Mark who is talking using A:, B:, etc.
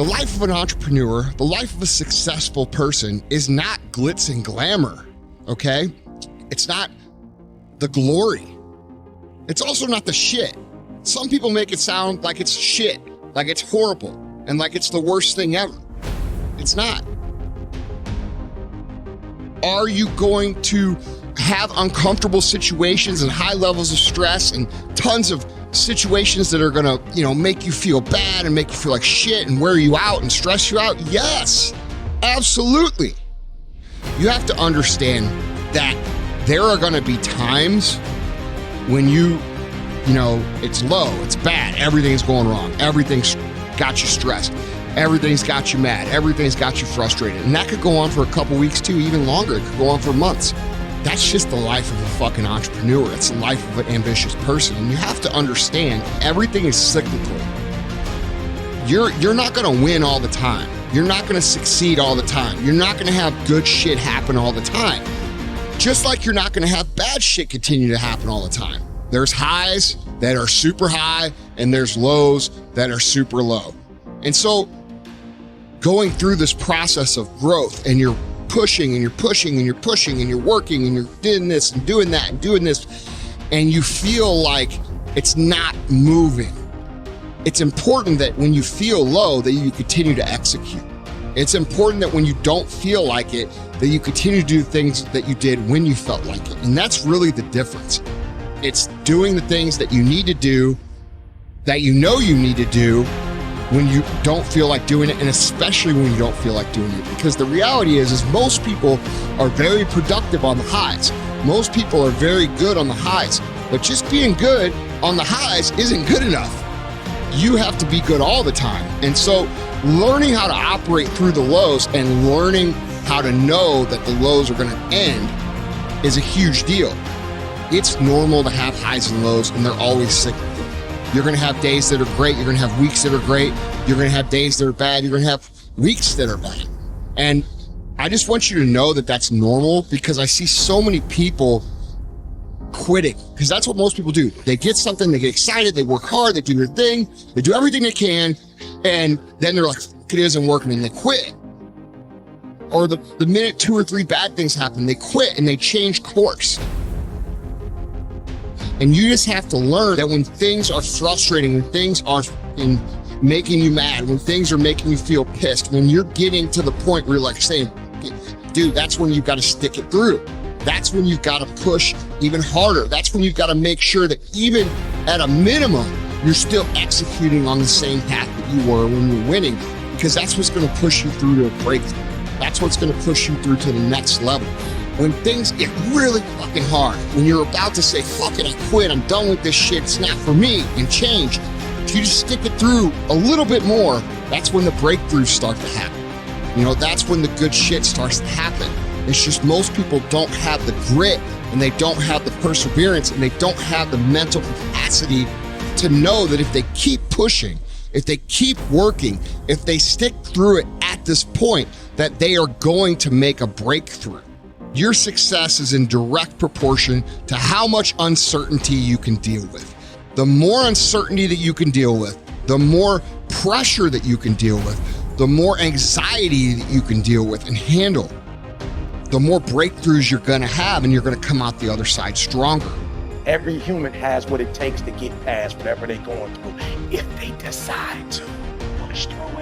A: The life of an entrepreneur, the life of a successful person is not glitz and glamour, okay? It's not the glory. It's also not the shit. Some people make it sound like it's shit, like it's horrible, and like it's the worst thing ever. It's not. Are you going to have uncomfortable situations and high levels of stress and tons of situations that are gonna, make you feel bad and make you feel like shit and wear you out and stress you out? Yes, absolutely. You have to understand that there are gonna be times when it's low, it's bad, everything's going wrong, everything's got you stressed, everything's got you mad, everything's got you frustrated. And that could go on for a couple weeks too, even longer. It could go on for months. That's just the life of a fucking entrepreneur. It's the life of an ambitious person. And you have to understand everything is cyclical. You're not gonna win all the time. You're not gonna succeed all the time. You're not gonna have good shit happen all the time. Just like you're not gonna have bad shit continue to happen all the time. There's highs that are super high and there's lows that are super low. And so going through this process of growth, and you're pushing and you're pushing and you're pushing and you're working and you're doing this and doing that and doing this, and you feel like it's not moving. It's important that when you feel low that you continue to execute. It's important that when you don't feel like it, that you continue to do things that you did when you felt like it. And that's really the difference. It's doing the things that you need to do, that you know you need to do when you don't feel like doing it, and especially when you don't feel like doing it. Because the reality is most people are very productive on the highs. Most people are very good on the highs, but just being good on the highs isn't good enough. You have to be good all the time. And so learning how to operate through the lows and learning how to know that the lows are gonna end is a huge deal. It's normal to have highs and lows, and they're always cyclical. You're gonna have days that are great, you're gonna have weeks that are great, you're gonna have days that are bad, you're gonna have weeks that are bad. And I just want you to know that that's normal, because I see so many people quitting, because that's what most people do. They get something, they get excited, they work hard, they do their thing, they do everything they can, and then they're like, it isn't working, and they quit. Or the minute 2 or 3 bad things happen, they quit and they change course. And you just have to learn that when things are frustrating, when things are making you mad, when things are making you feel pissed, when you're getting to the point where you're like saying, dude, that's when you've got to stick it through. That's when you've got to push even harder. That's when you've got to make sure that even at a minimum, you're still executing on the same path that you were when you're winning, because that's what's going to push you through to a breakthrough. That's what's going to push you through to the next level. When things get really fucking hard, when you're about to say, fuck it, I quit, I'm done with this shit, it's not for me, and change, if you just stick it through a little bit more, that's when the breakthroughs start to happen. That's when the good shit starts to happen. It's just most people don't have the grit, and they don't have the perseverance, and they don't have the mental capacity to know that if they keep pushing, if they keep working, if they stick through it at this point, that they are going to make a breakthrough. Your success is in direct proportion to how much uncertainty you can deal with. The more uncertainty that you can deal with, the more pressure that you can deal with, the more anxiety that you can deal with and handle, the more breakthroughs you're gonna have, and you're gonna come out the other side stronger.
B: Every human has what it takes to get past whatever they're going through if they decide to push through it.